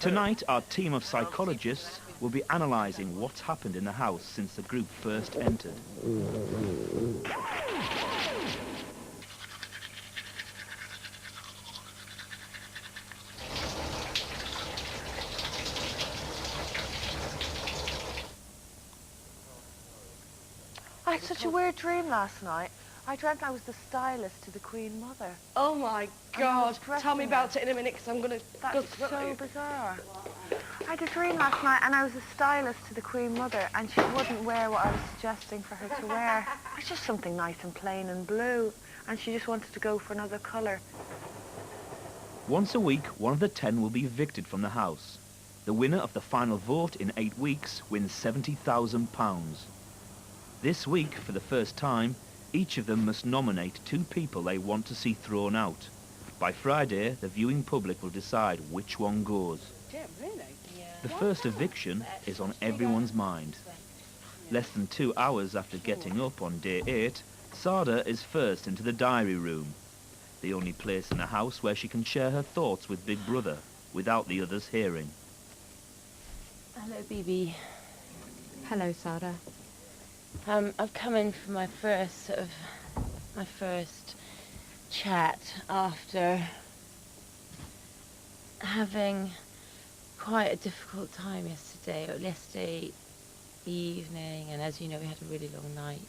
Tonight, our team of psychologists will be analysing what's happened in the house since the group first entered. I had such a weird dream last night. I dreamt I was the stylist to the Queen Mother. Oh my God! Tell me about it in a minute, because I'm going to... That's so bizarre. I had a dream last night and I was a stylist to the Queen Mother and she wouldn't wear what I was suggesting for her to wear. It was just something nice and plain and blue and she just wanted to go for another colour. Once a week, one of the 10 will be evicted from the house. The winner of the final vote in 8 weeks wins £70,000. This week, for the first time, each of them must nominate 2 people they want to see thrown out. By Friday, the viewing public will decide which one goes. Yeah, really? The first eviction is on everyone's mind. Less than 2 hours after getting up on day 8, Sada is first into the diary room, the only place in the house where she can share her thoughts with Big Brother without the others hearing. Hello, BB. Hello, Sada. I've come in for my first chat after having quite a difficult time yesterday evening, and as you know, we had a really long night.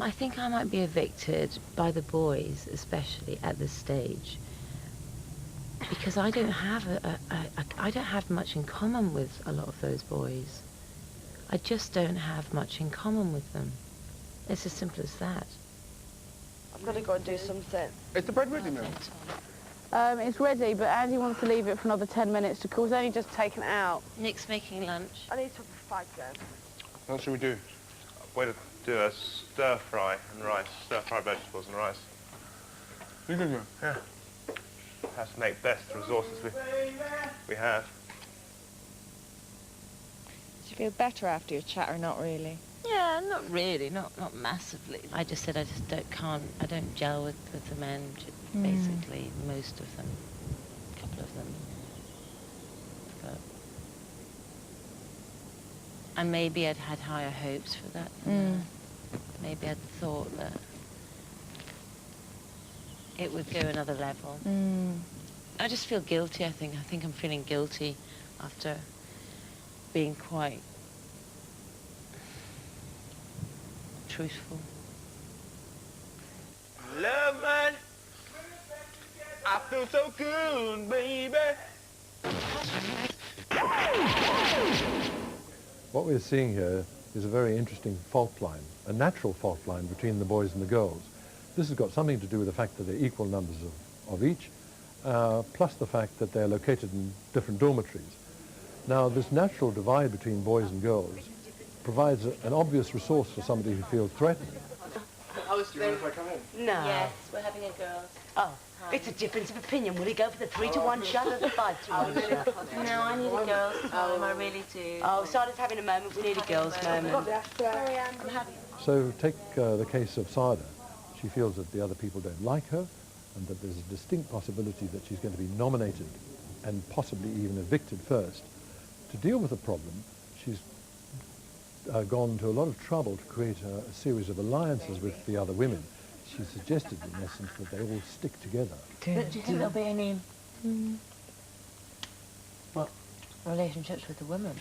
I think I might be evicted by the boys, especially at this stage, because I don't have much in common with a lot of those boys. I just don't have much in common with them. It's as simple as that. I've got to go and do something. Is the bread ready, Mel? It's ready, but Andy wants to leave it for another 10 minutes to cool. It's only just taken it out. Nick's making lunch. I need some spice then. What should we do? Way to do a stir-fry and rice. Stir-fry vegetables and rice. You good, man? Yeah. Has to make best the resources we have. Did you feel better after your chat or not really? Yeah, not really, not massively. I just said I don't gel with the men, basically, most of them, a couple of them. But, and maybe I'd had higher hopes for that. Maybe I'd thought that it would go another level. I just feel guilty, I think. I think I'm feeling guilty after being quite truthful. Love, man. I feel so good, baby. What we're seeing here is a very interesting fault line, a natural fault line between the boys and the girls. This has got something to do with the fact that they're equal numbers of each, plus the fact that they're located in different dormitories. Now, this natural divide between boys and girls provides an obvious resource for somebody who feels threatened. Do you mind if I come in? No. Yes, we're having a girls. Oh, it's a difference of opinion. Will he go for the 3-to-1 shot or the 5-to-1 shot? No, I need a girls' time, I really do. Oh, Sada's having a moment. We need a girls' moment. I'm having... So take the case of Sada. She feels that the other people don't like her and that there's a distinct possibility that she's going to be nominated and possibly even evicted first. To deal with the problem, she's gone to a lot of trouble to create a series of alliances with the other women. She suggested, in essence, that they all stick together. Do you think there'll be any What? relationships with the women?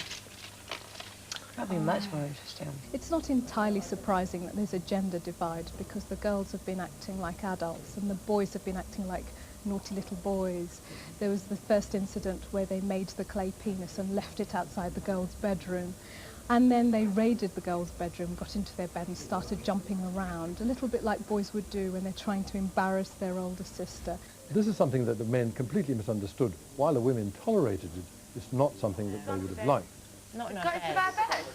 That'd be much more interesting. It's not entirely surprising that there's a gender divide because the girls have been acting like adults and the boys have been acting like naughty little boys. There was the first incident where they made the clay penis and left it outside the girls' bedroom. And then they raided the girls' bedroom, got into their bed and started jumping around, a little bit like boys would do when they're trying to embarrass their older sister. This is something that the men completely misunderstood. While the women tolerated it, it's not something that they would have liked. Not in Got into their bed?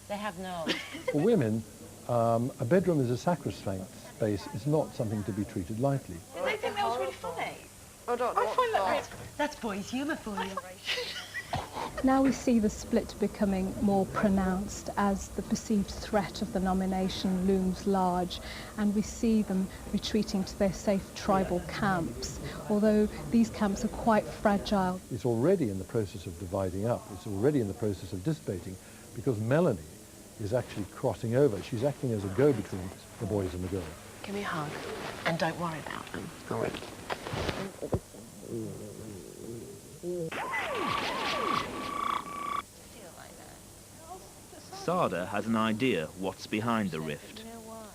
They have no. For women, a bedroom as a sacrosanct space is not something to be treated lightly. Did they think that was really funny? I don't know. I find that really... That's boys' humour for you. Now we see the split becoming more pronounced as the perceived threat of the nomination looms large, and we see them retreating to their safe tribal camps, although these camps are quite fragile. It's already in the process of dividing up. It's already in the process of dissipating because Melanie is actually crossing over. She's acting as a go-between the boys and the girls. Give me a hug, and don't worry about them. All right. Sada has an idea what's behind the rift. You know why?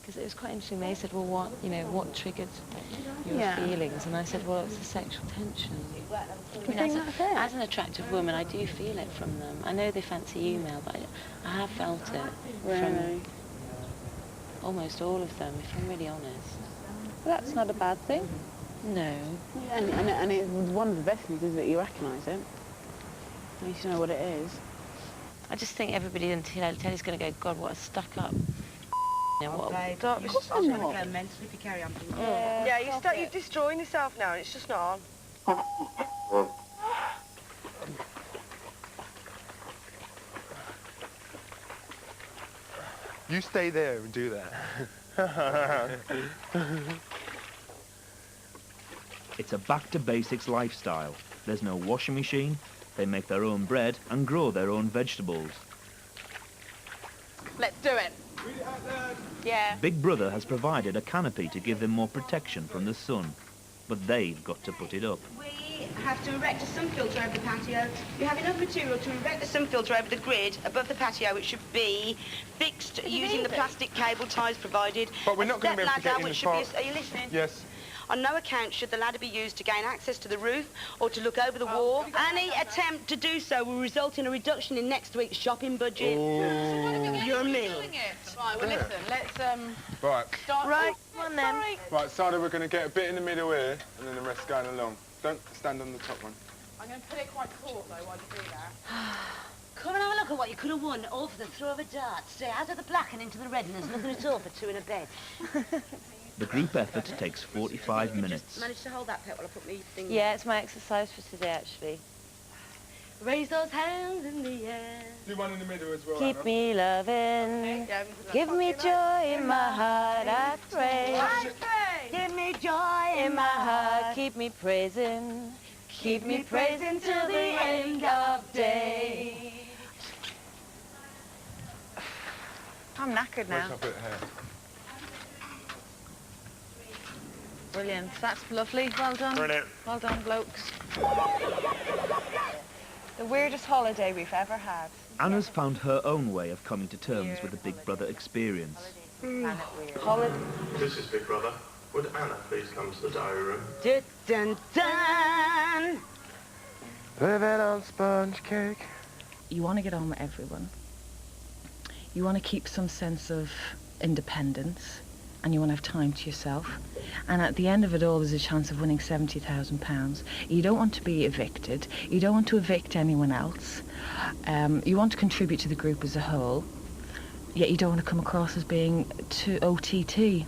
Because it was quite interesting. They said, well, what triggered your feelings? And I said, well, it's the sexual tension. As an attractive woman, I do feel it from them. I know they fancy you, Mel, but I have felt it from almost all of them, if I'm really honest. Well, that's not a bad thing. No. And it's one of the best things is that you recognise it. At least you know what it is. I just think everybody in telly's going to go, God, what a stuck-up. You know, what a Of course I'm not. Mentally if you carry on. Yeah, you're destroying yourself now, and it's just not on. You stay there and do that. It's a back-to-basics lifestyle. There's no washing machine, they make their own bread and grow their own vegetables. Let's do it. Yeah. Big Brother has provided a canopy to give them more protection from the sun, but they've got to put it up. We have to erect a sun filter over the patio. We have enough material to erect the sun filter over the grid above the patio, which should be fixed using the plastic cable ties provided. But we're not going to be able to get in which the should be, are you listening? Yes. On no account should the ladder be used to gain access to the roof or to look over the wall. Any attempt to do so will result in a reduction in next week's shopping budget. You're me. Right, well, listen, let's, Right. start... Right, come on then. Right, Sada, we're going to get a bit in the middle here, and then the rest going along. Don't stand on the top one. I'm going to put it quite taut, though, while you do that. Come and have a look at what you could have won, all for the throw of a dart. Stay out of the black and into the red, and there's nothing at all for two in a bed. The group effort takes 45 minutes. Manage to hold that pet while I put my thing. Yeah, it's my exercise for today, actually. Raise those hands in the air. Do one in the middle as well, Keep Anna. me loving, give me joy in my heart, I pray. Give me joy In my heart, keep me praising till the end of day. I'm knackered now. Wake up at hair. Brilliant. That's lovely. Well done. Brilliant. Well done, blokes. The weirdest holiday we've ever had. Anna's found her own way of coming to terms with the Big Brother experience. Holiday. This is Big Brother. Would Anna please come to the diary room? Dun, dun, dun. Living on sponge cake. You want to get on with everyone. You want to keep some sense of independence, and you want to have time to yourself. And at the end of it all, there's a chance of winning £70,000. You don't want to be evicted. You don't want to evict anyone else. You want to contribute to the group as a whole, yet you don't want to come across as being too OTT.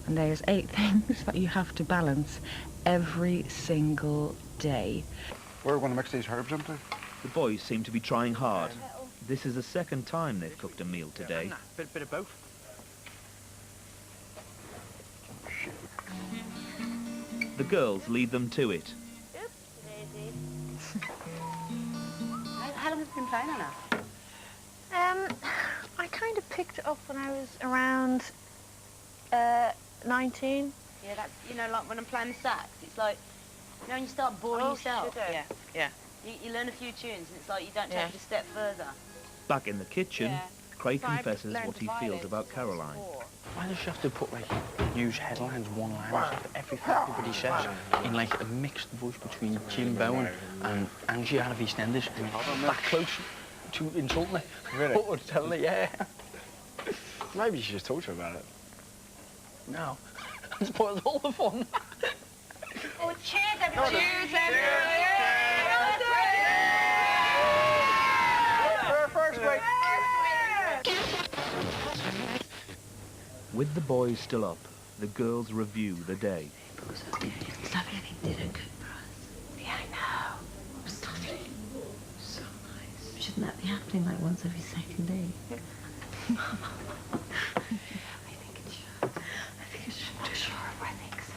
And there's 8 things that you have to balance every single day. Where are we going to mix these herbs into? The boys seem to be trying hard. This is the second time they've cooked a meal today. Bit of both. The girls lead them to it. How long have you been playing on that? I kind of picked it up when I was around 19. Yeah, that's, you know, like when I'm playing the sax, it's like, you know, when you start boring yourself. Yeah. You learn a few tunes and it's like you don't take it a step further. Back in the kitchen, Craig confesses what he feels about Caroline. Why does she have to put, like, news headlines, one-liners, everything everybody says in, like, a mixed voice between Jim Bowen and Angie out of EastEnders? That close to insulting her. Really? Or telling her, yeah. Maybe you should just talk to her about it. No. It spoils all the fun. Oh, cheers, everybody! Cheers, everybody! With the boys still up, the girls review the day. It's lovely, I think they did it good for us. Yeah, I know. It was lovely. So happening like once every second day? I think it should. I think it should. I'm sure I think so.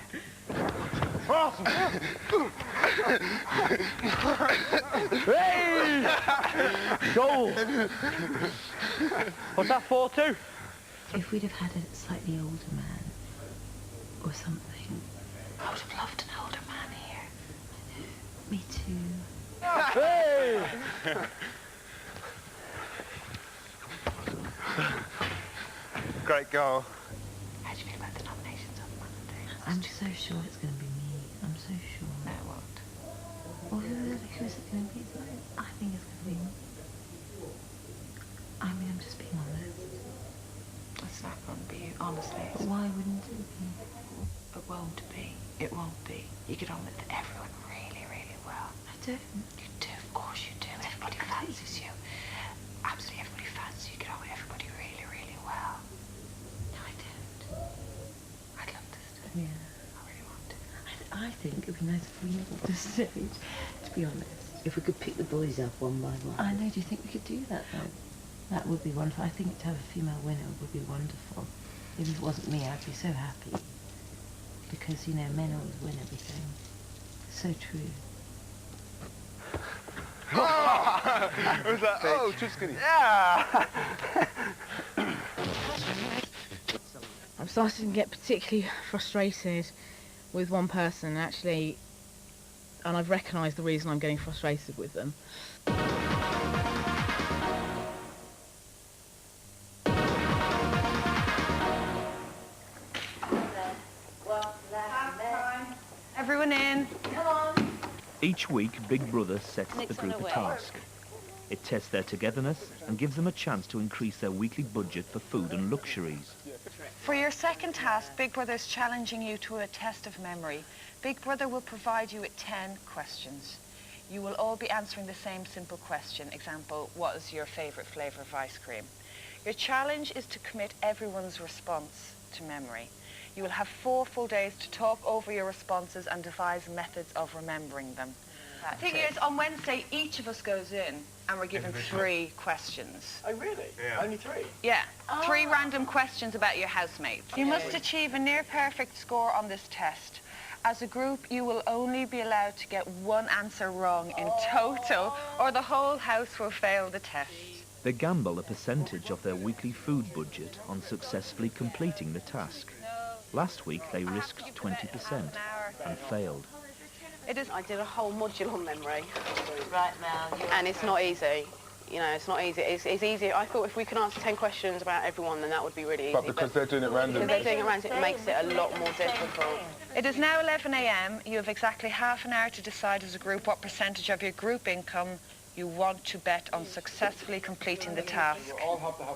Hey! Goal! What's that, 4-2? If we'd have had a slightly older man or something, I would have loved an older man here. Me too. Hey! Great goal. How do you feel about the nominations on Monday? I'm so sure it's going to be me. I'm so sure. No, it won't. Well, who is it going to be? I think it's going to be me. I mean, I'm just being honest. It's not going to be, honestly. But why wouldn't it be? It won't be. It won't be. You get on with everyone really, really well. I don't. You do, of course you do. Everybody fancies you. Absolutely everybody fancies you. Get on with everybody really, really well. No, I don't. I'd love to stay. Yeah. I really want to. I think it would be nice if we went to stage, to be honest. If we could pick the boys up one by one. I know, do you think we could do that though? That would be wonderful. I think to have a female winner would be wonderful. If it wasn't me, I'd be so happy. Because, you know, men always win everything. So true. Oh! It was like, oh, Triscany. Yeah! I'm starting to get particularly frustrated with one person, actually, and I've recognised the reason I'm getting frustrated with them. Everyone in. Come on. Each week, Big Brother sets the group a task. It tests their togetherness and gives them a chance to increase their weekly budget for food and luxuries. For your second task, Big Brother is challenging you to a test of memory. Big Brother will provide you with 10 questions. You will all be answering the same simple question. Example, what is your favourite flavour of ice cream? Your challenge is to commit everyone's response to memory. You will have 4 full days to talk over your responses and devise methods of remembering them. The thing is, on Wednesday, each of us goes in and we're given 3 questions. Oh, really? Yeah. Only 3? Yeah, 3 random questions about your housemates. You must achieve a near-perfect score on this test. As a group, you will only be allowed to get 1 answer wrong in total, or the whole house will fail the test. They gamble a percentage of their weekly food budget on successfully completing the task. Last week, they risked 20% and failed. I did a whole module on memory. Right, Mel. And it's not easy. You know, it's not easy. It's easy. I thought if we could answer 10 questions about everyone, then that would be really easy. But because they're doing it randomly. Because they're doing it randomly, it makes it a lot more difficult. It is now 11 a.m. You have exactly half an hour to decide as a group what percentage of your group income you want to bet on successfully completing the task.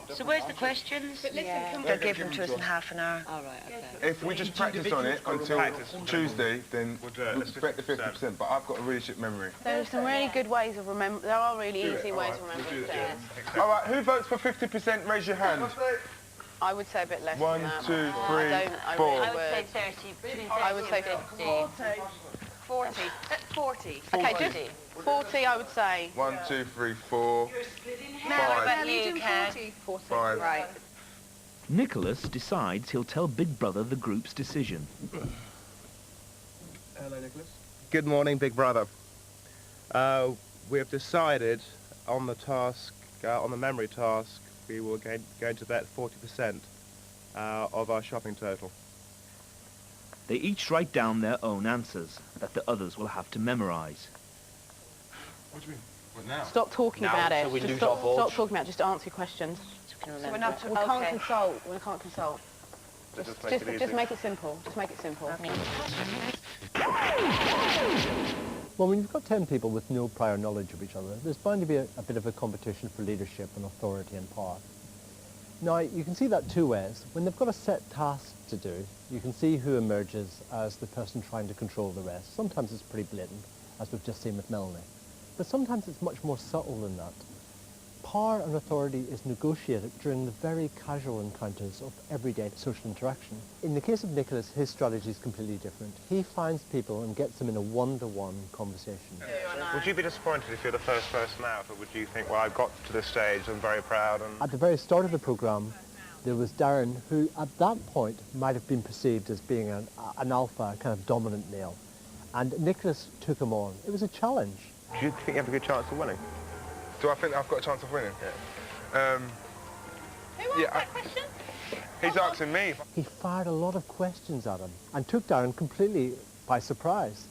So where's the questions? They'll give them to us in half an hour. All right, okay. If we just practice on it until Tuesday, then we'll bet the 50%. But I've got a really shit memory. There are some really good ways of remembering. There are really easy ways of remembering things. All right, who votes for 50%? Raise your hand. I would say a bit less 1, than that. 2, 3, 4. I would say 30. I would say 50. 40. 40. Okay, just 40, I would say. 1, 2, 3, 4, What about 5. you, Ken? 40. 5. Right. Nicholas decides he'll tell Big Brother the group's decision. Hello, Nicholas. Good morning, Big Brother. We have decided on the task, on the memory task, we were going to bet 40% of our shopping total. They each write down their own answers that the others will have to memorise. What do you mean? What now? Stop talking Now, about it. so we Just lose our balls. stop talking about it. Just answer your questions. So we're not We can't consult. We can't consult. Just make it simple. Just make it simple. Well, when you've got 10 people with no prior knowledge of each other, there's bound to be a bit of a competition for leadership and authority and power. Now, you can see that 2 ways. When they've got a set task to do, you can see who emerges as the person trying to control the rest. Sometimes it's pretty blatant, as we've just seen with Melanie. But sometimes it's much more subtle than that. Power and authority is negotiated during the very casual encounters of everyday social interaction. In the case of Nicholas, his strategy is completely different. He finds people and gets them in a one-to-one conversation. Would you be disappointed if you're the first person out, or would you think, well, I've got to this stage, I'm very proud? And At the very start of the programme, there was Darren, who at that point might have been perceived as being an alpha, kind of dominant male. And Nicholas took him on. It was a challenge. do you think you have a good chance of winning? Do I think I've got a chance of winning? Yeah. Who asked that question? He's asking me. He fired a lot of questions at him and took Darren completely by surprise.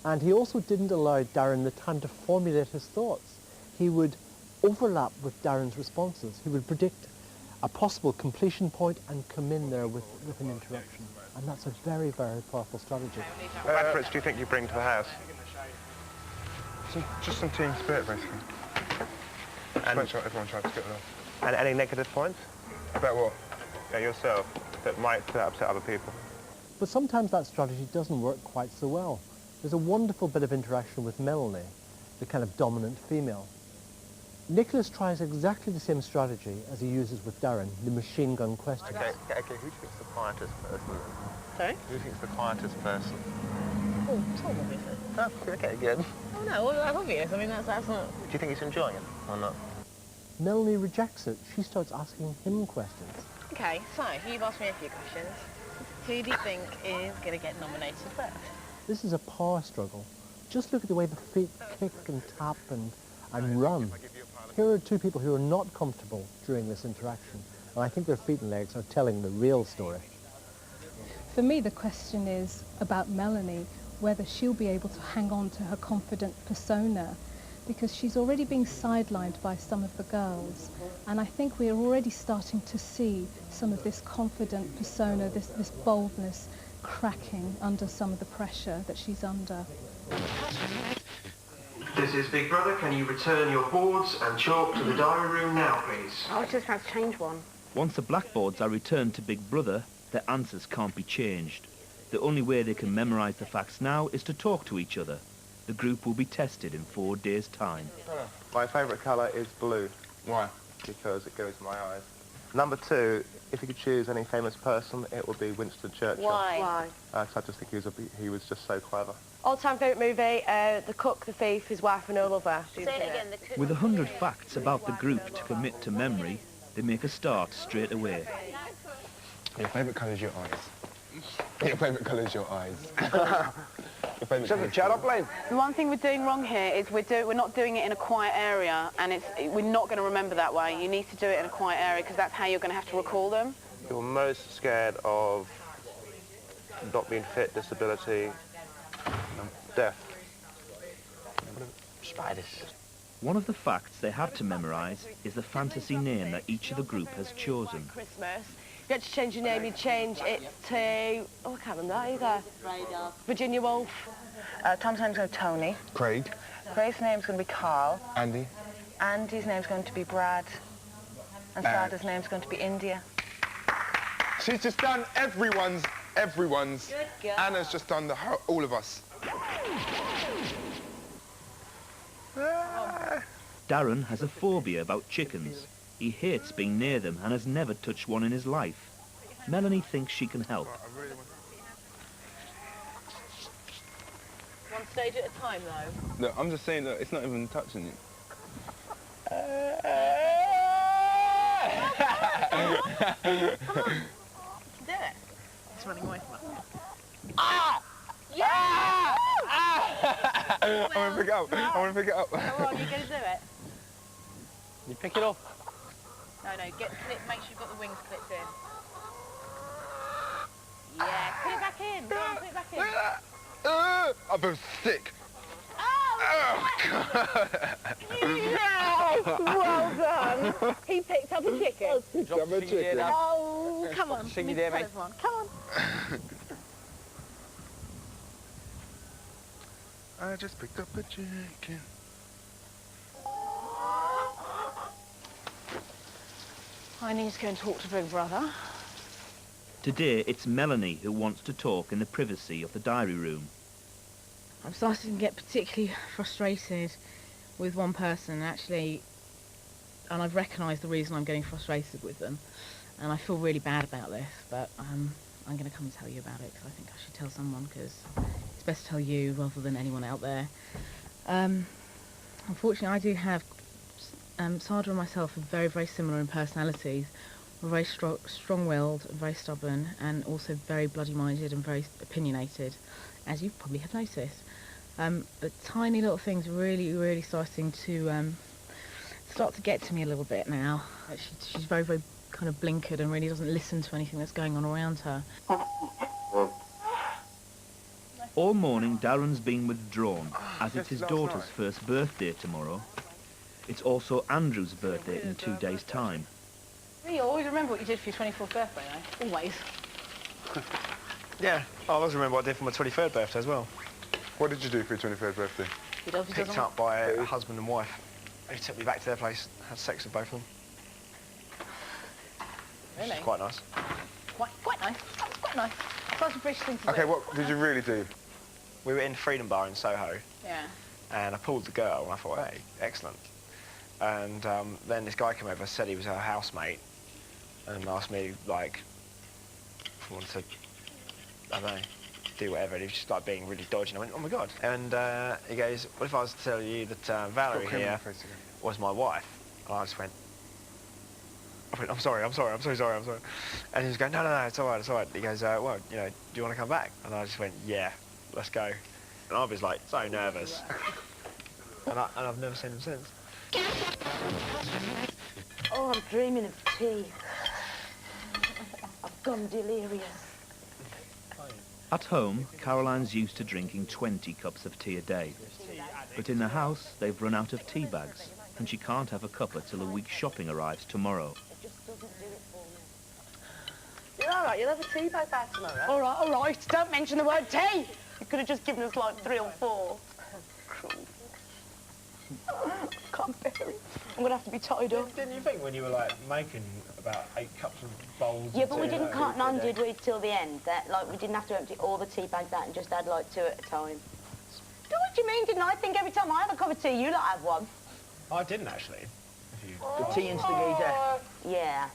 And he also didn't allow Darren the time to formulate his thoughts. He would overlap with Darren's responses. He would predict a possible completion point and come in there with an interruption. And that's a very, very powerful strategy. What efforts do you think you bring to the house? Just some team spirit, basically. And make sure everyone tries to get along. And any negative points? About what? Yeah, yourself, that might upset other people. But sometimes that strategy doesn't work quite so well. There's a wonderful bit of interaction with Melanie, the kind of dominant female. Nicholas tries exactly the same strategy as he uses with Darren, the machine gun question. Okay, who thinks the quietest person? Sorry? Who thinks the quietest person? Oh, Tom, obviously. Oh, okay, good. Oh no, well, that's obvious. I mean, that's not... Do you think he's enjoying it, or not? Melanie rejects it. She starts asking him questions. Okay, so you've asked me a few questions. Who do you think is going to get nominated first? This is a power struggle. Just look at the way the feet kick and tap and run. Here are two people who are not comfortable during this interaction, and I think their feet and legs are telling the real story. For me, the question is about Melanie, whether she'll be able to hang on to her confident persona, because she's already being sidelined by some of the girls. And I think we're already starting to see some of this confident persona, this boldness cracking under some of the pressure that she's under. This is Big Brother. Can you return your boards and chalk to the diary room now, please? I was just about to change one. Once the blackboards are returned to Big Brother, their answers can't be changed. The only way they can memorise the facts now is to talk to each other. The group will be tested in 4 days' time. My favourite colour is blue. Why? Because it goes to my eyes. Number 2, if you could choose any famous person, it would be Winston Churchill. Why? I just think he was just so clever. All-time favourite movie, The Cook, The Thief, His Wife and Her Lover. Say it again. With 100 facts about the group to commit to memory, they make a start straight away. Your favourite colour is your eyes. Your favourite colour is your eyes. Shut up, Blaine. The one thing we're doing wrong here is we're not doing it in a quiet area, and we're not going to remember that way. You need to do it in a quiet area because that's how you're going to have to recall them. You're most scared of not being fit, disability, death. Spiders. One of the facts they have to memorise is the fantasy name that each of the group has chosen. Christmas. If you had to change your name, you'd change it to... Oh, I can't remember that either. Virginia Woolf. Tom's name's going to be Tony. Craig. Craig's name's going to be Carl. Andy. Andy's name's going to be Brad. And Sada's name's going to be India. She's just done everyone's. Anna's just done all of us. Darren has a phobia about chickens. He hates being near them and has never touched one in his life. Melanie thinks she can help. One stage at a time, though. Look, I'm just saying that it's not even touching it. Come on. You can do it. It's running away from us. Ah! Yeah! I want to pick it up. I want to pick it up. Come on, you're going to do it. You pick it up. No, make sure you've got the wings clipped in. Yeah, put it back in. Go on, put it back in. I feel sick. Oh, Yes! Well done. He picked up a chicken. Oh, come on. Sing you there, mate. Come on. I just picked up a chicken. I need to go and talk to Big Brother. Today it's Melanie who wants to talk in the privacy of the diary room. I'm starting to get particularly frustrated with one person. Actually, and I've recognised the reason I'm getting frustrated with them, and I feel really bad about this, but I'm going to come and tell you about it, because I think I should tell someone, because it's best to tell you rather than anyone out there. Unfortunately, I do have, Sada and myself are very, very similar in personalities. We're very strong-willed, very stubborn, and also very bloody-minded and very opinionated, as you probably have noticed. But tiny little things are really, really starting to start to get to me a little bit now. She's very, very kind of blinkered and really doesn't listen to anything that's going on around her. All morning, Darren's been withdrawn, as it's his daughter's first birthday tomorrow. It's also Andrew's birthday in 2 days' time. You always remember what you did for your 24th birthday, though. Always. Yeah, I always remember what I did for my 23rd birthday as well. What did you do for your 23rd birthday? Picked up by a husband and wife. They took me back to their place, had sex with both of them. Really? Which is quite nice. Quite nice. That was quite nice. Such a British thing to do. Okay, what did you really do? We were in Freedom Bar in Soho. Yeah. And I pulled the girl, and I thought, hey, excellent. And then this guy came over, said he was her housemate, and asked me, like, if I wanted to, I don't know, do whatever. And he was just, like, being really dodgy. And I went, oh, my God. And he goes, what if I was to tell you that Valerie here was my wife? And I just went, I'm sorry. And he was going, no, it's all right. He goes, well, you know, do you want to come back? And I just went, yeah, let's go. And I was, like, so nervous. and I've never seen him since. Oh, I'm dreaming of tea. I've gone delirious. At home, Caroline's used to drinking 20 cups of tea a day. But in the house, they've run out of tea bags, and she can't have a cuppa till a week's shopping arrives tomorrow. You're all right, you'll have a tea bag back tomorrow. All right. Don't mention the word tea. You could have just given us like 3 or 4. Can't bear it. I'm going to have to be tied up. Didn't you think when you were, like, making about 8 cups of bowls? Yeah, but we didn't cut none, did we, till the end? That, like, we didn't have to empty all the tea bags out and just add, like, 2 at a time. Do what do you mean, didn't I? think every time I have a cup of tea, you lot have one. I didn't, actually. The tea instigator. Yeah.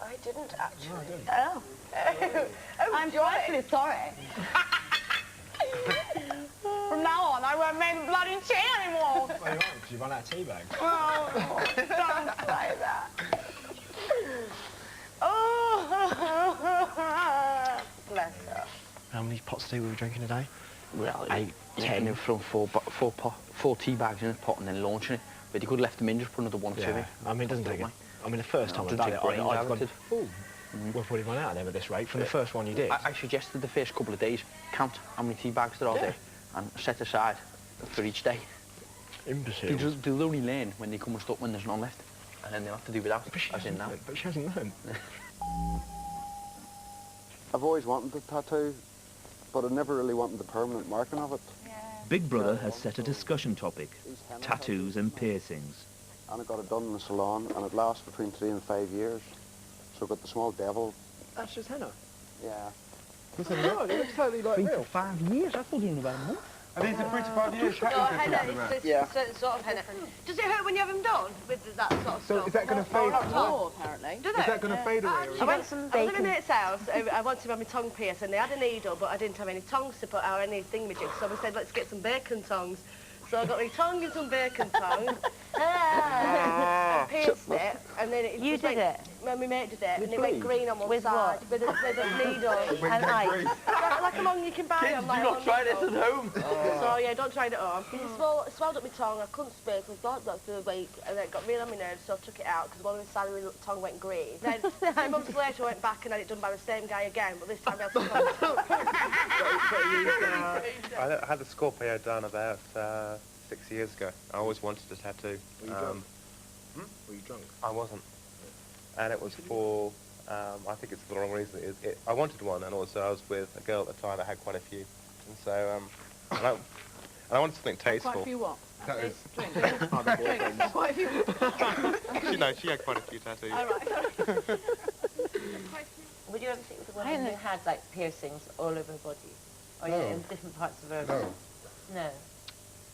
I didn't, actually. No, I didn't. Oh. I'm frightfully sorry. From now on, I won't make bloody tea anymore. Well, you won't, because you run out of tea bags. Oh, don't say that. Oh, bless her. How many pots of tea were we drinking a day? Well, 8, 10, and throwing 4 tea bags in a pot and then launching it. But you could have left them in, just put another 1 or 2 in. I mean, it doesn't take it. I mean, the first time I done it, I've gone, oh, we'll probably run out of them at this rate from the first one you did. I suggested the first couple of days, count how many tea bags there are there, and set aside for each day. Imbecile. They'll only learn when they come and stop when there's none left, and then they'll have to do without, as in now. But she hasn't learned. I've always wanted the tattoo, but I never really wanted the permanent marking of it. Big Brother has set a discussion topic, tattoos and piercings. And I got it done in a salon, and it lasts between 3 and 5 years. So I got the small devil. That's just henna? Yeah. It looks totally like 3 real. to 5 years, I thought you knew about a month. Are these the 3 to 5 years? Yeah. Certain sort of henna. Does it hurt when you have them done with that sort of stuff? So is that going to fade? Not at all, apparently. Is that going to fade away? I was at my mate's house. I wanted to have my tongue pierced, and they had a needle, but I didn't have any tongs to put out, any thingamajig, so we said, let's get some bacon tongs. So I got my tongue and some bacon tongs, and pierced it, and then it You did it? Well, my mate did it, and it went green on one side with a needle and ice. Like a long you can buy on, like, do not try this at home. So yeah, don't try it at home. It swelled up my tongue, I couldn't speak, I was like that for a week, and then it got real on my nerves, so I took it out, because one of the side of my tongue went green. Then 3 months later I went back and had it done by the same guy again, but this time I had to I had a Scorpio done about 6 years ago. I always wanted a tattoo. Were you drunk? Were you drunk? I wasn't. And it was for, I think it's for the wrong reason. I wanted one, and also I was with a girl at the time that had quite a few. And so, and I wanted something tasteful. Quite a few what? That is. Drinks. Quite a few. Actually, no, she had quite a few tattoos. All right. Would you ever sit with a woman who had, like, piercings all over her body? Or in different parts of her... No. No.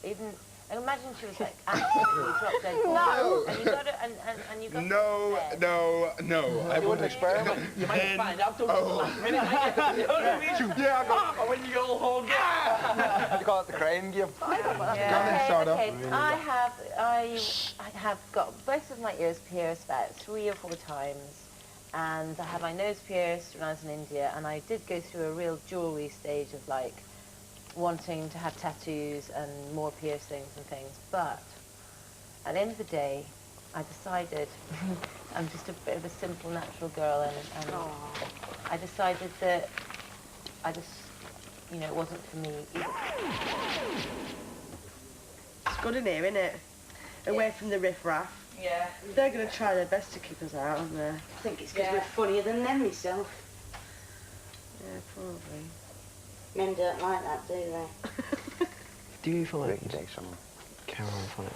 Even And imagine she was like absolutely drop dead gorgeous. No. And you got to, and you got No. I wouldn't experiment. You might find out the last minute. You know what I mean? Yeah, I got it. When you all hold it. You call it the crane game. Okay. I have got both of my ears pierced about 3 or 4 times, and I had my nose pierced when I was in India, and I did go through a real jewellery stage of like wanting to have tattoos and more piercings and things, but at the end of the day, I decided I'm just a bit of a simple, natural girl, and I decided that it wasn't for me either. It's good in here, isn't it? Away from the riff-raff. Yeah. They're going to try their best to keep us out, aren't they? I think it's because we're funnier than them myself. Yeah, probably. Men don't like that, do they? Do you find Caroline funny?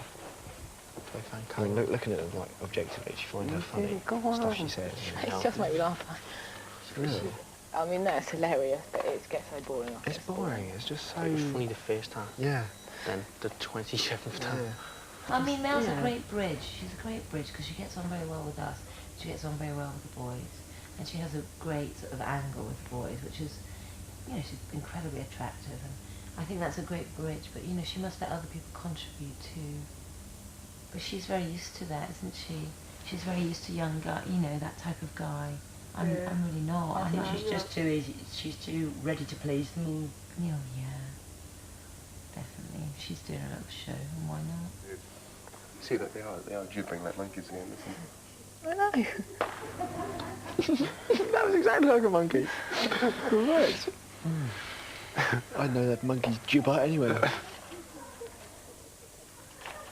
I mean, looking at her like objectively, she finds her funny. Stuff she says. It's just make me laugh. Really? I mean, no, it's hilarious, but it gets so boring. It's boring. It's just so... It was funny the first time. Yeah. Then the 27th time. Yeah. I mean, Mel's a great bridge. She's a great bridge because she gets on very well with us. She gets on very well with the boys. And she has a great sort of angle with the boys, which is, she's incredibly attractive. And I think that's a great bridge, but, she must let other people contribute too. But she's very used to that, isn't she? She's very used to young guy, that type of guy. I'm really not. I think she's just too easy. She's too ready to please them all. Yeah, definitely. She's doing a little show, and why not? See that they are gibbering like monkeys again, I know. That was exactly like a monkey. Right. I know that monkeys gibber anyway.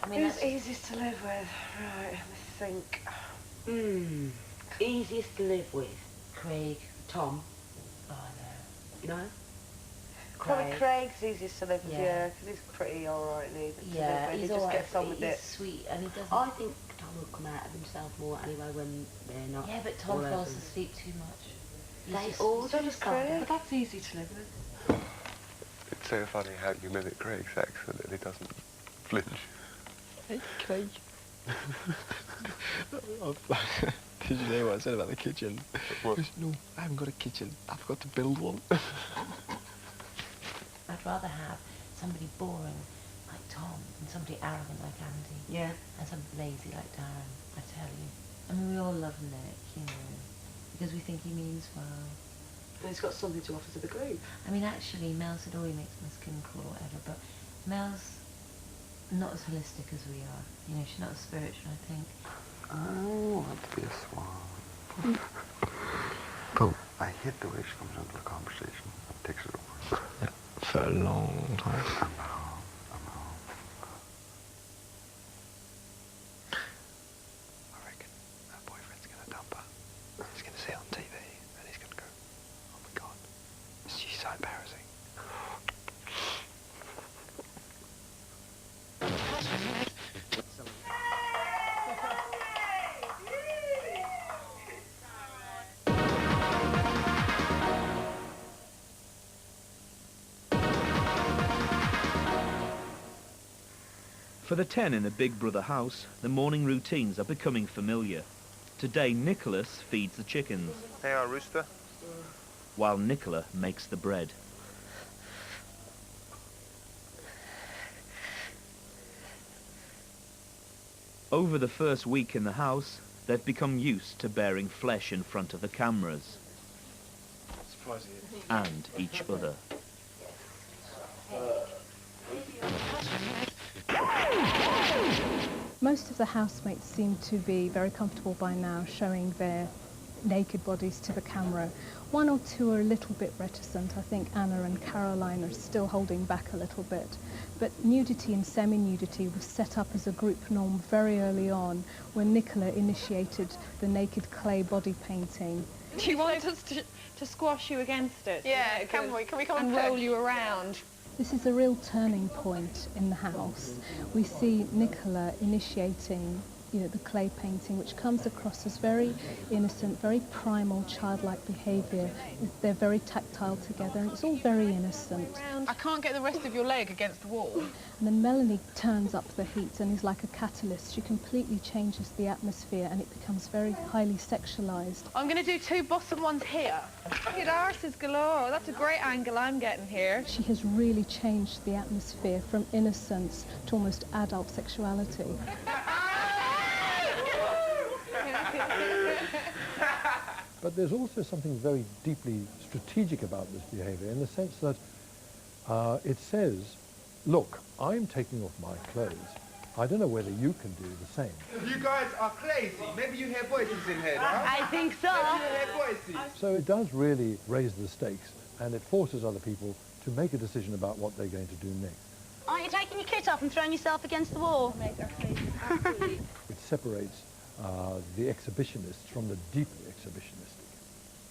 I mean, who's easiest to live with? Right, let me think. Easiest to live with? Craig. Tom? Oh, no. No? Probably Craig's easiest to live with, because he's pretty alright, isn't he? He's he just gets on with it. He's sweet, and he doesn't... I think Tom will come out of himself more anyway when they're not... Yeah, but Tom falls asleep too much. They all do, but that's easy to live with. It's so funny how you mimic Craig's accent and he doesn't flinch. Hey, Craig. Did you hear what I said about the kitchen? What? No, I haven't got a kitchen. I forgot to build one. I'd rather have somebody boring like Tom than somebody arrogant like Andy. Yeah. And somebody lazy like Darren, I tell you. I mean, we all love Nick, because we think he means well. And he's got something to offer to the group. I mean, actually, Mel said, he makes my skin crawl or whatever, but Mel's not as holistic as we are. She's not as spiritual, I think. I want to be a swan. But I hate the way she comes into the conversation and takes it over. Yeah, for a long time. I know. I reckon her boyfriend's going to dump her. He's going to see it on TV and he's going to go, oh my God, she's so embarrassing. For the 10 in the Big Brother house, the morning routines are becoming familiar. Today, Nicholas feeds the chickens. Hey, our rooster. While Nicola makes the bread. Over the first week in the house, they've become used to bearing flesh in front of the cameras. And each other. Most of the housemates seem to be very comfortable by now showing their naked bodies to the camera. One or two are a little bit reticent. I think Anna and Caroline are still holding back a little bit. But nudity and semi-nudity was set up as a group norm very early on when Nicola initiated the naked clay body painting. Do you want us to squash you against it? Yeah, can we come and roll you around? This is a real turning point in the house. We see Nicola initiating, you know, the clay painting, which comes across as very innocent, very primal, childlike behaviour. They're very tactile together, and it's all very innocent. I can't get the rest of your leg against the wall. And then Melanie turns up the heat and is like a catalyst. She completely changes the atmosphere, and it becomes very highly sexualised. I'm going to do 2 bottom ones here. Look at arses galore. That's a great angle I'm getting here. She has really changed the atmosphere from innocence to almost adult sexuality. But there's also something very deeply strategic about this behaviour, in the sense that it says, look, I'm taking off my clothes. I don't know whether you can do the same. You guys are crazy. Maybe you hear voices in here, no? I think so. Maybe you hear voices. So it does really raise the stakes, and it forces other people to make a decision about what they're going to do next. Aren't you taking your kit off and throwing yourself against the wall? It separates the exhibitionists from the deeply exhibitionistic.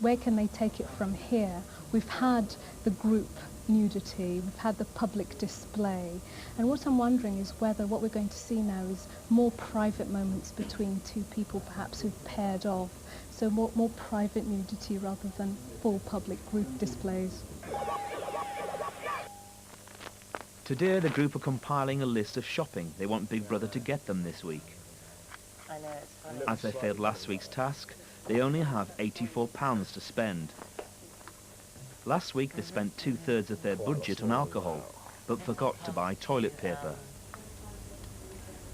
Where can they take it from here? We've had the group nudity, we've had the public display, and what I'm wondering is whether what we're going to see now is more private moments between 2 people perhaps who've paired off, so more private nudity rather than full public group displays. Today the group are compiling a list of shopping they want Big Brother to get them this week. I know, it's funny. As they failed last week's task, they only have £84 to spend. Last week they spent 2/3 of their budget on alcohol, but forgot to buy toilet paper.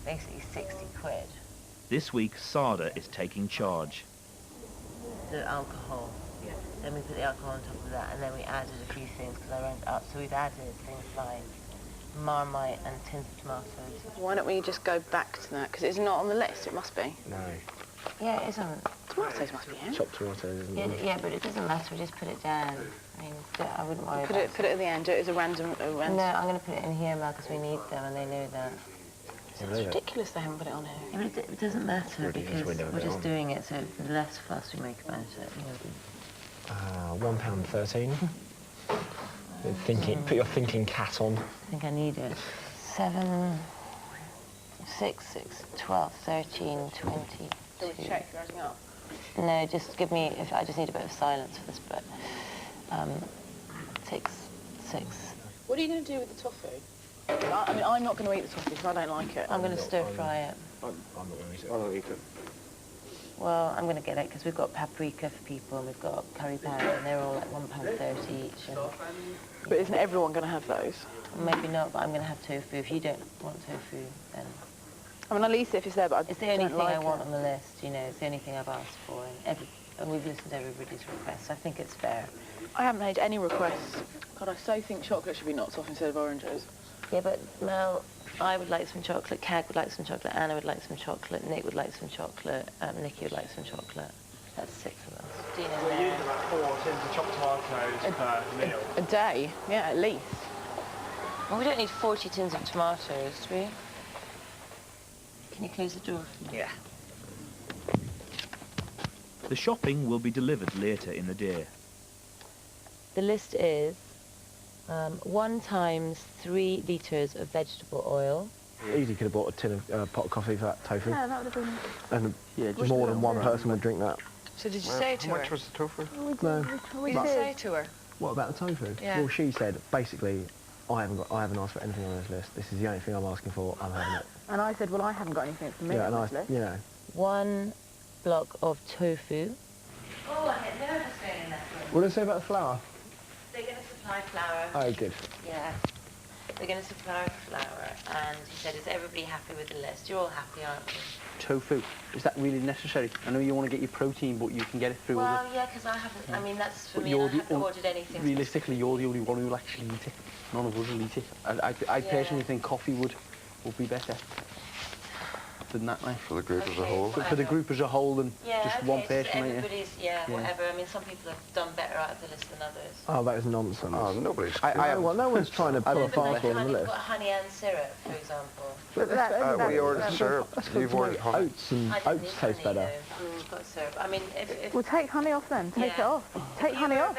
Basically 60 quid. This week Sada is taking charge. The alcohol. Then we put the alcohol on top of that, and then we added a few things because I went up. So we've added things like Marmite and tins of tomatoes. Why don't we just go back to that? Because it's not on the list, it must be. No. Yeah, it isn't. Tomatoes must be in. Chopped tomatoes, isn't it? Yeah, but it doesn't matter, we just put it down. I mean, I wouldn't worry Put it at the end, do it as a random... No, I'm going to put it in here, Mel, because we need them, and they know that. It's ridiculous they haven't put it on here. Yeah, but it doesn't matter, because we're just doing it, so the less fuss we make about it, you know. £1.13. Put your thinking cap on. I think I need it. 7, 6, 12, 13, 20. Do we check everything up? No, just give me, I just need a bit of silence for this bit. 6. What are you going to do with the tofu? I mean, I'm not going to eat the tofu because I don't like it. I'm going to stir fry it. I'm not going to eat it. I don't eat it. Well, I'm going to get it because we've got paprika for people and we've got curry powder and they're all like £1.30 each. And, but isn't everyone going to have those? Maybe not, but I'm going to have tofu. If you don't want tofu, then... I mean, I'll eat it if it's there, but it's the only thing I want on the list, you know. It's the only thing I've asked for, and we've listened to everybody's requests. I think it's fair. I haven't made any requests. God, I so think chocolate should be knocked off instead of oranges. Yeah, but Mel, I would like some chocolate, Kag would like some chocolate, Anna would like some chocolate, Nick would like some chocolate, Nikki would like some chocolate. That's 6 of us. We're using about 4 tins of chopped tomatoes per meal. A day? Yeah, at least. Well, we don't need 40 tins of tomatoes, do we? Can you close the door for me? Yeah. The shopping will be delivered later in the day. The list is 1 times 3 litres of vegetable oil. Easy could have bought a tin of pot of coffee for that tofu. Yeah, that would have been... And more than one person would drink that. So did you say to her? How much was the tofu? No. What did you say to her? What about the tofu? Yeah. Well, she said, basically, I haven't asked for anything on this list. This is the only thing I'm asking for. I'm having it. And I said, well, I haven't got anything for me Yeah, on and this list. you know. 1 block of tofu. Oh, I get nervous going in that room. What did they say about the flour? They're going to supply flour. Oh, good. Yeah. They're going to supply flour. And he said, is everybody happy with the list? You're all happy, aren't you? Tofu, is that really necessary? I know you want to get your protein, but you can get it through Well, yeah, because I haven't, I mean, that's for But me, I haven't ordered anything. Realistically, you're the only one who'll actually eat it. None of us will eat it. I personally think coffee would be better than that, mate. For the group as a whole? For the group as a whole, and just one person, mate. Everybody's, whatever. I mean, some people have done better out of the list than others. Oh, that is nonsense. Oh, nobody's... Well, no one's trying to pull a fast one on the You've list. got honey and syrup, for example. But we ordered syrup. You've ordered honey. Oats and oats taste better. We've got syrup. I mean, if Well, take honey off then. Take it off. Take honey off.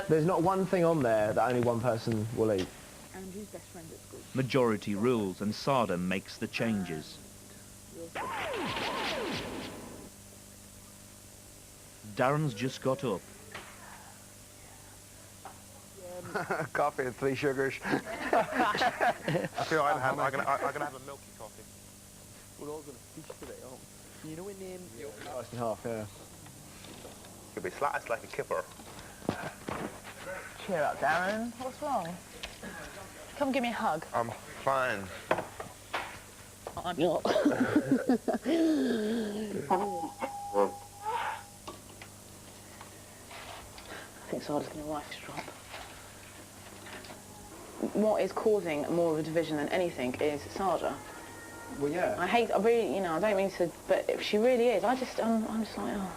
There's not one thing on there that only one person will eat. Andrew's best friend at school. Majority rules and Sada makes the changes. Darren's just got up. Coffee and 3 sugars. I feel I'm gonna have a milky coffee. We're all gonna feast today, aren't we? You know when Slice in half, yeah. Could be sliced like a kipper. Cheer up, Darren. What's wrong? Come give me a hug. I'm fine. I'm not. I think Sarda's going to wife drop. What is causing more of a division than anything is Sarda. Well, yeah. I really, you know, I don't mean to, but if she really is, I'm just like, oh.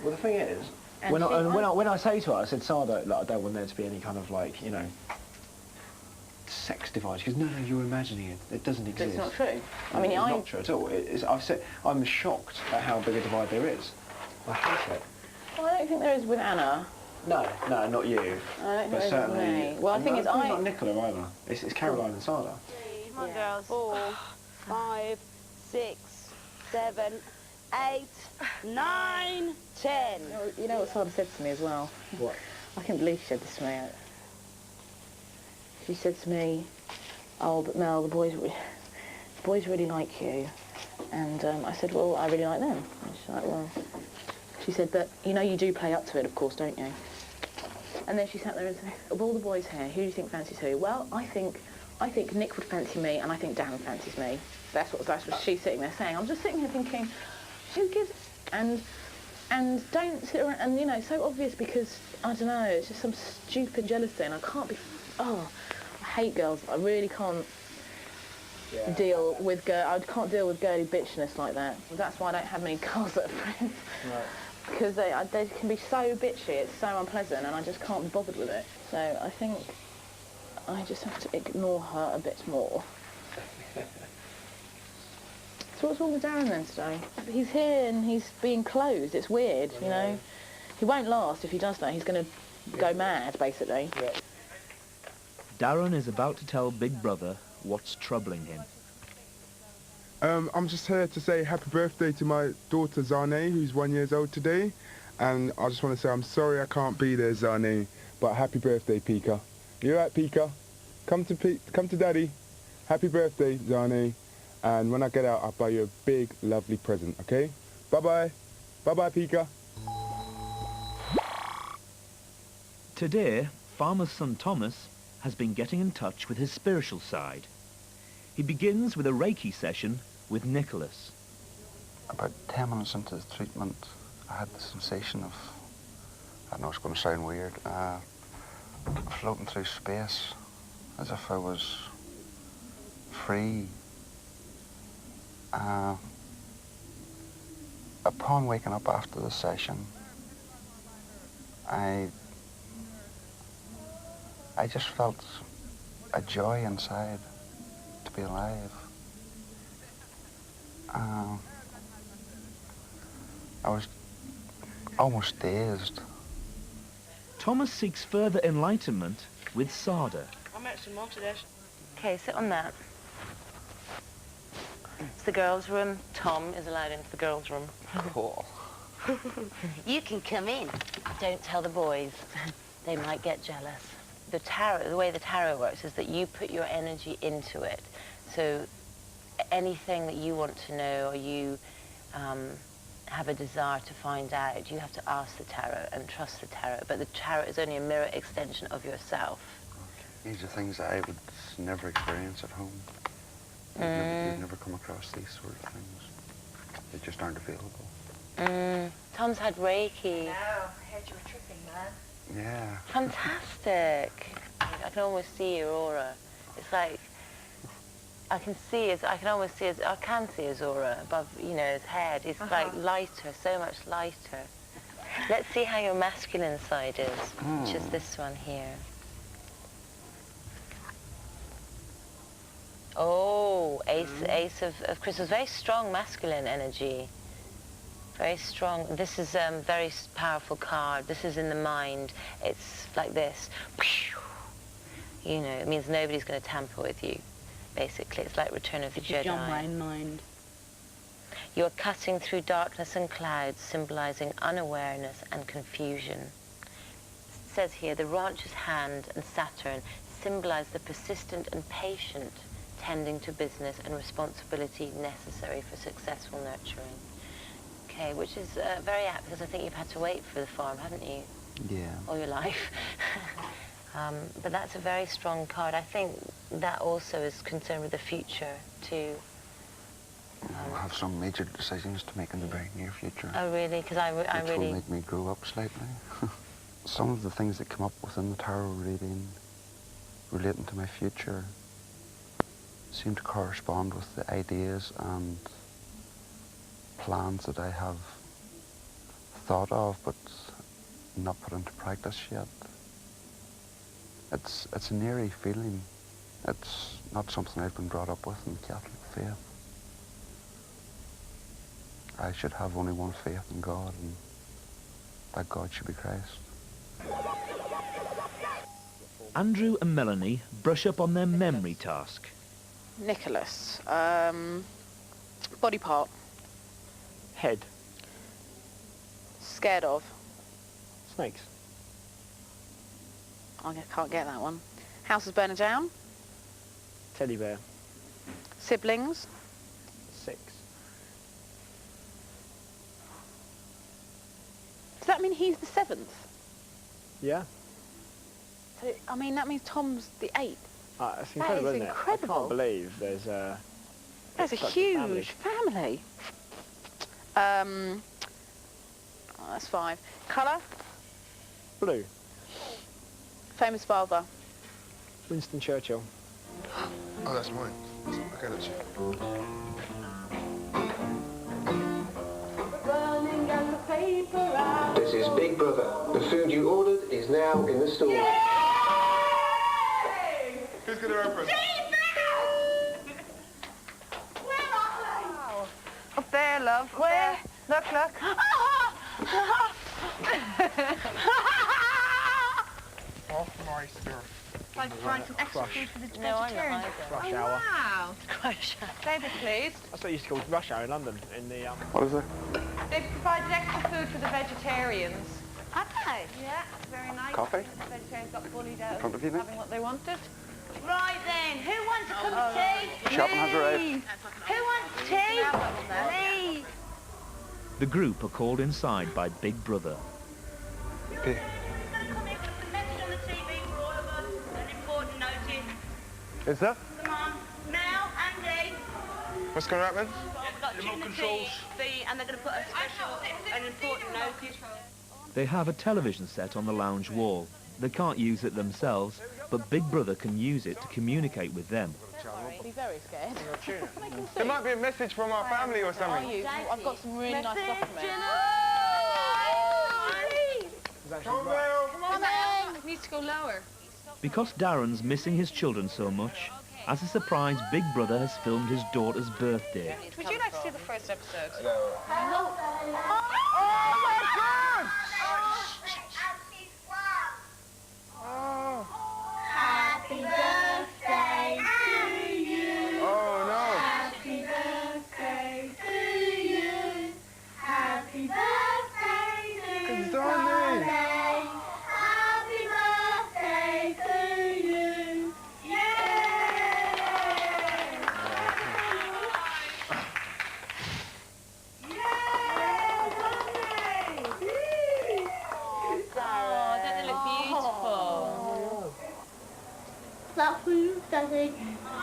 Well, the thing is, when I say to her, I said, Sarda, like, I don't want there to be any kind of, like, you know, sex divide. She goes, no, you're imagining it. It doesn't exist. It's not true. I mean, it's not true at all. I've said, I'm shocked at how big a divide there is. I hate it. Well, I don't think there is with Anna. No, not you. I don't think but there is certainly, with me. Well, the thing is, not Nicola either. It's Caroline and Sarda. Come on, girls. 4, 5, 6, 7, 8, 9, 10. You know what Sarda said to me as well? What? I can't believe she said this to me. She said to me, oh, but Mel, the boys really like you. And I said, well, I really like them. And she's like, well... She said, but you know you do play up to it, of course, don't you? And then she sat there and said, of all the boys here, who do you think fancies who? Well, I think Nick would fancy me, and I think Darren fancies me. That's what she's sitting there saying. I'm just sitting here thinking, who gives... And don't sit around... And, you know, it's so obvious because, I don't know, it's just some stupid jealousy, and I can't be... Oh, I hate girls. I really can't deal with... I can't deal with girly bitchiness like that. That's why I don't have many girls that are friends. Right. Because they can be so bitchy, it's so unpleasant, and I just can't be bothered with it. So I think I just have to ignore her a bit more. So what's wrong with Darren then today? He's here and he's being closed. It's weird, you know. He won't last if he does that. He's going to go mad, basically. Yeah. Darren is about to tell Big Brother what's troubling him. I'm just here to say happy birthday to my daughter Zane, who's 1 year old today. And I just want to say I'm sorry I can't be there, Zane, but happy birthday, Pika. You alright, Pika? Come to Daddy. Happy birthday, Zane. And when I get out, I'll buy you a big, lovely present, okay? Bye-bye. Bye-bye, Pika. Today, farmer's son Thomas has been getting in touch with his spiritual side. He begins with a Reiki session with Nicholas. About 10 minutes into the treatment, I had the sensation of, I know it's going to sound weird, floating through space as if I was free. Upon waking up after the session, I just felt a joy inside to be alive. I was almost dazed. Thomas seeks further enlightenment with Sarda. I met some more today. Okay, sit on that. It's the girls' room. Tom is allowed into the girls' room. Cool. You can come in. Don't tell the boys. They might get jealous. The way the tarot works is that you put your energy into it. So anything that you want to know or you have a desire to find out, you have to ask the tarot and trust the tarot. But the tarot is only a mirror extension of yourself. These are things that I would never experience at home. You've never come across these sort of things. They just aren't available. Tom's had Reiki. No, I heard you were tripping, man. Yeah. Fantastic. I can almost see your aura. It's like, I can see his aura above, you know, his head. It's like lighter, so much lighter. Let's see how your masculine side is, which is this one here. Oh, ace of crystals. Very strong masculine energy. Very strong. This is a very powerful card. This is in the mind. It's like this. You know, it means nobody's going to tamper with you, basically. It's like Return of the Jedi. John Wayne mind. You are cutting through darkness and clouds, symbolizing unawareness and confusion. It says here, the rancher's hand and Saturn symbolize the persistent and patient tending to business and responsibility necessary for successful nurturing. Okay, which is very apt, because I think you've had to wait for the farm, haven't you? Yeah. All your life. But that's a very strong card. I think that also is concerned with the future, too. I'll have some major decisions to make in the very near future. Oh, really? Because I which really... will make me grow up slightly. Some of the things that come up within the tarot reading relating to my future seem to correspond with the ideas and plans that I have thought of but not put into practice yet. It's an eerie feeling. It's not something I've been brought up with in the Catholic faith. I should have only one faith in God, and that God should be Christ. Andrew and Melanie brush up on their memory task. Nicholas. Body part. Head. Scared of. Snakes. I can't get that one. House is burning down. Teddy bear. Siblings. 6. Does that mean he's the 7th? Yeah. So, I mean, that means Tom's the 8th. It's incredible, isn't incredible. it? I can't believe there's a... There's a such huge family. Oh, that's 5. Colour? Blue. Famous father? Winston Churchill. Oh, that's mine. Okay, that's you. This is Big Brother. The food you ordered is now in the store. Who's going to open? Up there, love. Where? There. Look, look. Off my stuff. Like trying some extra food for the vegetarians. Rush hour. Wow. David, please. That's what they used to call rush hour in London. In the What is it? They've provided extra food for the vegetarians. Have they? Yeah, very nice. Coffee? The vegetarians got bullied out In front of you, Nick? having what they wanted. Right then, who wants a cup of tea? Chapman has arrived. Who wants tea? Please. The group are called inside by Big Brother. Hey. Is that? Come on, Mel, Andy. What's going to happen? We've got Jim and Fee, and they're going to put a special, an important notice. They have a television set on the lounge wall. They can't use it themselves, but Big Brother can use it to communicate with them. Be very scared. There might be a message from our family or something. Are you? I've got some really nice stuff from it. Come on, Come on, then. Needs to go lower. Because Darren's missing his children so much, as a surprise, Big Brother has filmed his daughter's birthday. Would you like to see the first episode? Oh Happy birthday to you. Oh no. Happy birthday to you. Happy birthday to you. Darling. Happy birthday to you. Oh, don't they look beautiful? That for you, Daddy. Oh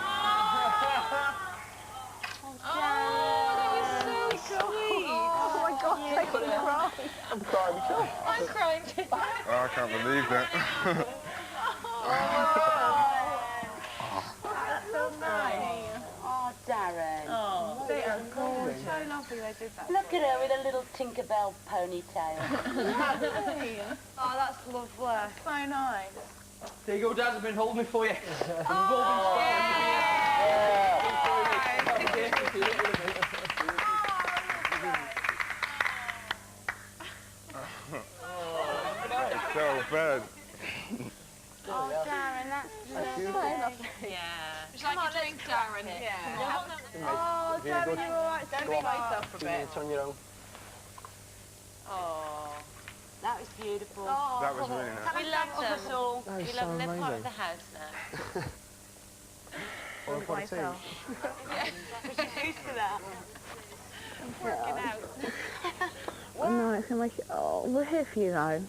my God, I couldn't cry. I'm crying myself. I'm crying too. Oh, I can't believe that. That's so nice. Oh, Darren. Oh, They are gorgeous. So lovely they did that. Look at her with a little Tinkerbell ponytail. Oh, that's lovely. So nice. There you go, Dad. I've been holding it for you. So bad. Oh, Darren, that's lovely. Yeah. It's like on, drink, Darren. Yeah. Oh, Darren, you're all right. Don't be myself for a bit. It's on your own. Oh, that was beautiful. Oh, That was really nice. We love them all. That We is love so them. They're part of amazing. the house now. Or a party. Yeah, she's used to that. I'm working out. Oh, no, it's going to make it... Oh, we're here for you, though.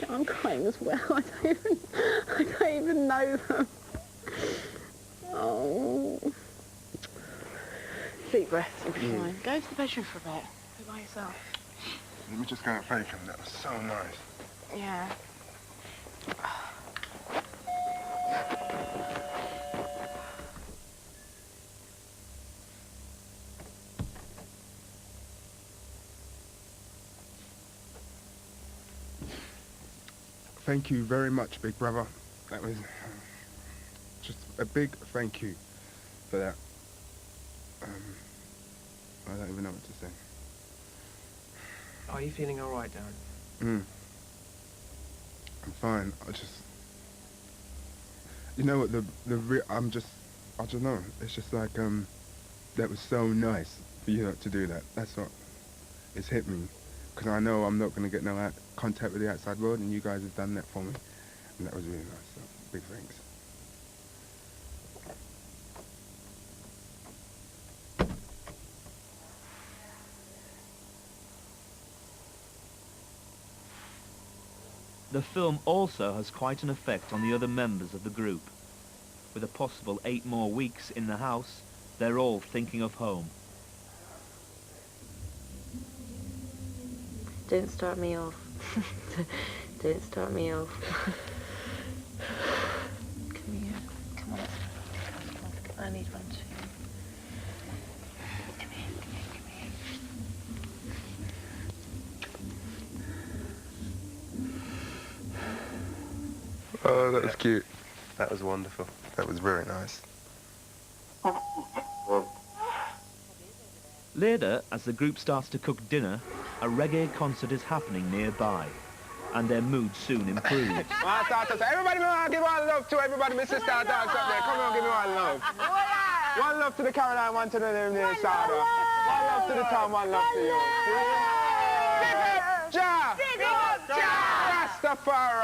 I'm crying as well. I don't even know them. Oh. Deep breaths, you'll be fine. Go to the bedroom for a bit. Go by yourself. Let me just go and fake him. That was so nice. Yeah. Thank you very much, big brother. That was just a big thank you for that. I don't even know what to say. Are you feeling all right, Darren? I'm fine. I just, you know what, I don't know. It's just like, that was so nice for you to do that. That's what, it's hit me. Because I know I'm not going to get no contact with the outside world, and you guys have done that for me. And that was really nice, so big thanks. The film also has quite an effect on the other members of the group. With a possible 8 more weeks in the house, they're all thinking of home. Don't start me off. Don't start me off. Come here. Come on. I need one too. Come here, come here, come here. Oh, that was cute. That was wonderful. That was very nice. Later, as the group starts to cook dinner, a reggae concert is happening nearby, and their mood soon improves. Everybody give one love to everybody, Mr. Star Dance up there. Come on, give me one love. One love to the Caroline, one to the Sada. One love to the Tom, one love to you. Ja! Rastafari!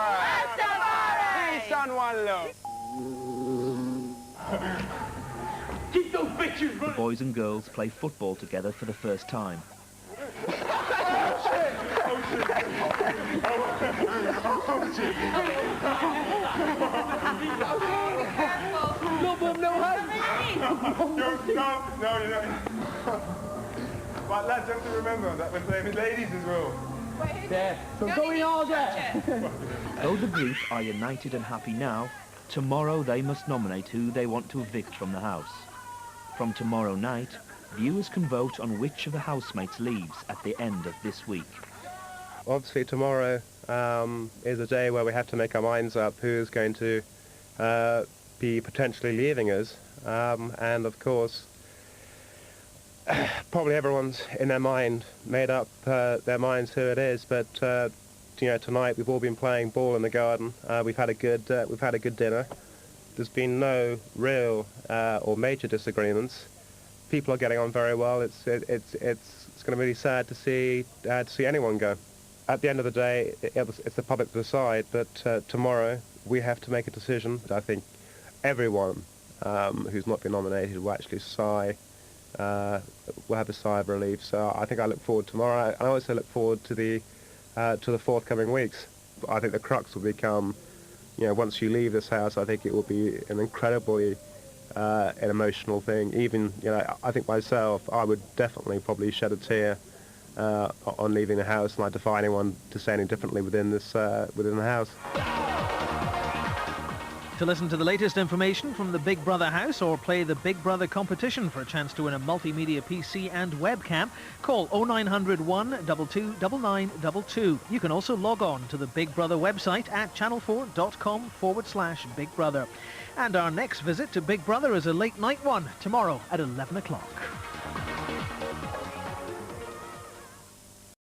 Peace and one love. Keep those bitches running! The boys and girls play football together for the first time. No, Bob, no hands! No, you don't. But lads, you have to remember that we're playing with ladies as well. There, so go in order. Though the group are united and happy now, tomorrow they must nominate who they want to evict from the house. From tomorrow night, viewers can vote on which of the housemates leaves at the end of this week. Obviously tomorrow is a day where we have to make our minds up who's going to be potentially leaving us, and of course probably everyone's in their mind made up their minds who it is, but you know, tonight we've all been playing ball in the garden. We've had a good dinner. There's been no real or major disagreements. People are getting on very well. It's going to be really sad to see anyone go. At the end of the day, it's the public to decide, but tomorrow we have to make a decision. I think everyone who's not been nominated will actually will have a sigh of relief. So I think I look forward to tomorrow. I also look forward to the forthcoming weeks. I think the crux will become, you know, once you leave this house, I think it will be an incredibly an emotional thing. Even, you know, I think myself, I would definitely probably shed a tear on leaving the house, and I defy anyone to say anything differently within the house. To listen to the latest information from the Big Brother house or play the Big Brother competition for a chance to win a multimedia PC and webcam, call 0900 122 9922. You can also log on to the Big Brother website at channel4.com/Big Brother. And our next visit to Big Brother is a late night one tomorrow at 11 o'clock.